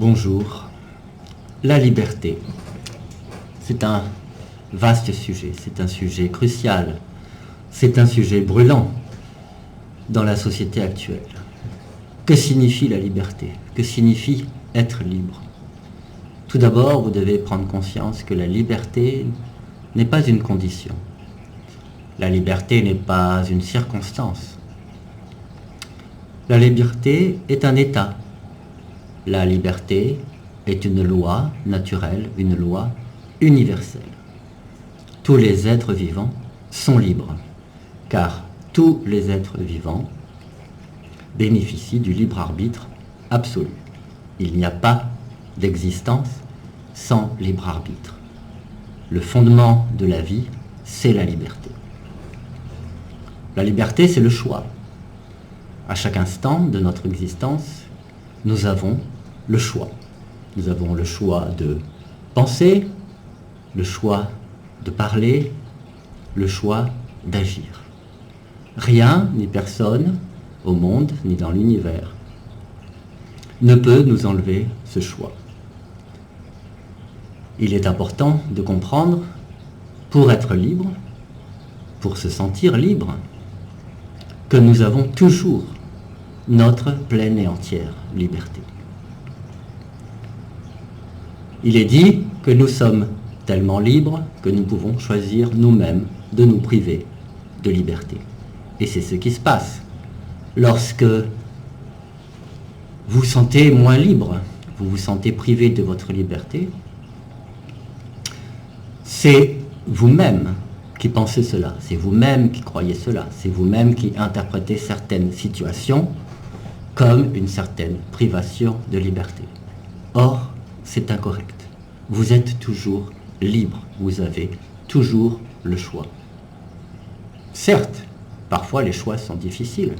Bonjour. La liberté, c'est un vaste sujet, c'est un sujet crucial, c'est un sujet brûlant dans la société actuelle. Que signifie la liberté? Que signifie être libre? Tout d'abord, vous devez prendre conscience que la liberté n'est pas une condition. La liberté n'est pas une circonstance. La liberté est un état. La liberté est une loi naturelle, une loi universelle. Tous les êtres vivants sont libres, car tous les êtres vivants bénéficient du libre arbitre absolu. Il n'y a pas d'existence sans libre arbitre. Le fondement de la vie, c'est la liberté. La liberté, c'est le choix. À chaque instant de notre existence, nous avons le choix. Nous avons le choix de penser, le choix de parler, le choix d'agir. Rien ni personne au monde ni dans l'univers ne peut nous enlever ce choix. Il est important de comprendre, pour être libre, pour se sentir libre, que nous avons toujours notre pleine et entière liberté. Il est dit que nous sommes tellement libres que nous pouvons choisir nous-mêmes de nous priver de liberté. Et c'est ce qui se passe. Lorsque vous vous sentez moins libre, vous vous sentez privé de votre liberté, c'est vous-même qui pensez cela, c'est vous-même qui croyez cela, c'est vous-même qui interprétez certaines situations comme une certaine privation de liberté. Or, c'est incorrect. Vous êtes toujours libre, vous avez toujours le choix. Certes, parfois les choix sont difficiles,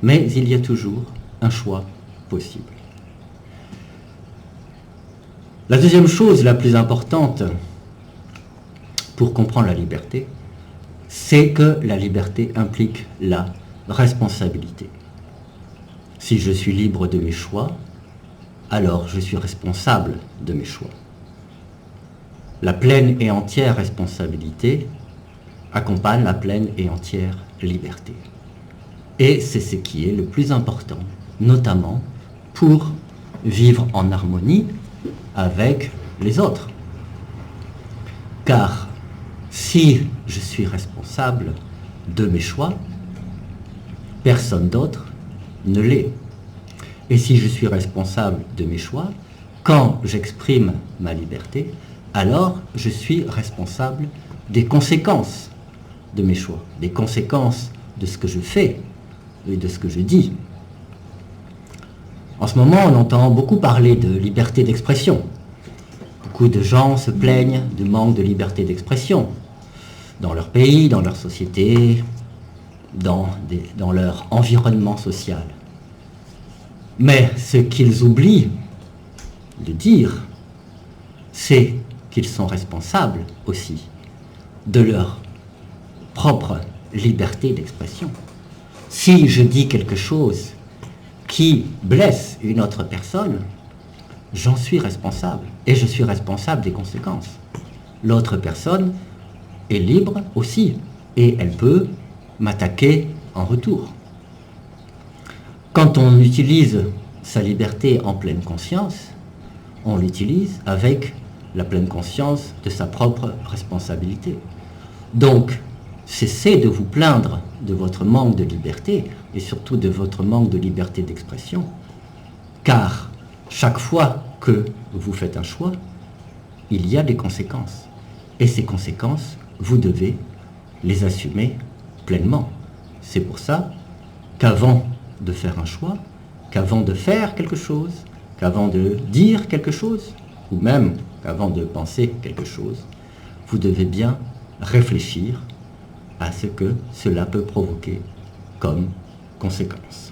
mais il y a toujours un choix possible. La deuxième chose la plus importante pour comprendre la liberté, c'est que la liberté implique la responsabilité. Si je suis libre de mes choix, alors je suis responsable de mes choix. La pleine et entière responsabilité accompagne la pleine et entière liberté. Et c'est ce qui est le plus important, notamment pour vivre en harmonie avec les autres. Car si je suis responsable de mes choix, personne d'autre ne l'est. Et si je suis responsable de mes choix, quand j'exprime ma liberté, alors je suis responsable des conséquences de mes choix, des conséquences de ce que je fais et de ce que je dis. En ce moment, on entend beaucoup parler de liberté d'expression. Beaucoup de gens se plaignent du manque de liberté d'expression dans leur pays, dans leur société, dans leur environnement social. Mais ce qu'ils oublient de dire, c'est qu'ils sont responsables aussi de leur propre liberté d'expression. Si je dis quelque chose qui blesse une autre personne, j'en suis responsable et je suis responsable des conséquences. L'autre personne est libre aussi et elle peut m'attaquer en retour. Quand on utilise sa liberté en pleine conscience, on l'utilise avec la pleine conscience de sa propre responsabilité. Donc, cessez de vous plaindre de votre manque de liberté et surtout de votre manque de liberté d'expression, car chaque fois que vous faites un choix, il y a des conséquences. Et ces conséquences, vous devez les assumer pleinement. C'est pour ça qu'avant de faire un choix, qu'avant de faire quelque chose, qu'avant de dire quelque chose, ou même qu'avant de penser quelque chose, vous devez bien réfléchir à ce que cela peut provoquer comme conséquence.